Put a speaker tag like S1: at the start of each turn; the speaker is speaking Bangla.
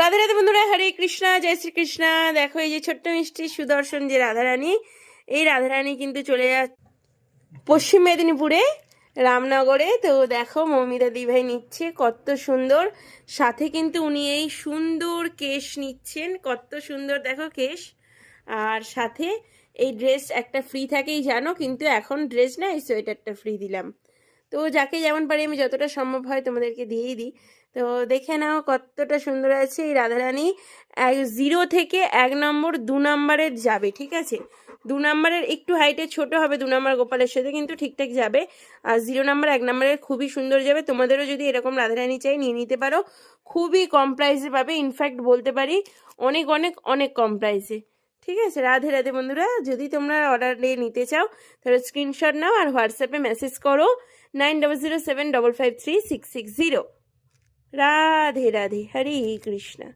S1: রাধে রাধে বন্ধুরা, হরে কৃষ্ণা, জয় শ্রীকৃষ্ণা। দেখো এই যে ছোট্ট মিষ্টি সুদর্শন যে রাধারানী, এই রাধারানী কিন্তু চলে যাচ্ছে পশ্চিম মেদিনীপুরে রামনগরে। তো দেখো মৌমিতা দিভাই নিচ্ছে, কত সুন্দর। সাথে কিন্তু উনি এই সুন্দর কেশ নিচ্ছেন, কত সুন্দর দেখো কেশ। আর সাথে এই ড্রেস একটা ফ্রি থাকেই জানো, কিন্তু এখন ড্রেস না, এই সোয়েটারটা ফ্রি দিলাম। তো যাকে যেমন পারি আমি যতটা সম্ভব হয় তোমাদেরকে দিয়েই দিই। তো দেখে নাও কতটা সুন্দর আছে এই রাধারানী। 0 থেকে 1 নম্বর 2 নম্বরের যাবে, ঠিক আছে। 2 নম্বরের একটু হাইটে ছোট হবে, 2 নম্বর গোপালের সাথে কিন্তু ঠিকঠাক যাবে। আর 0 নম্বর 1 নম্বরের খুবই সুন্দর যাবে। তোমাদেরও যদি এরকম রাধারানী চাই নিয়ে নিতে পারো, খুবই কম প্রাইসে পাবে। ইনফ্যাক্ট বলতে পারি অনেক অনেক অনেক কম প্রাইসে, ঠিক আছে। রাধে রাধে বন্ধুরা, যদি তোমরা অর্ডার দিয়ে নিতে চাও তাহলে স্ক্রিনশট নাও আর হোয়াটসঅ্যাপে মেসেজ করো 9007553660। রাধে রাধে, হরে কৃষ্ণা।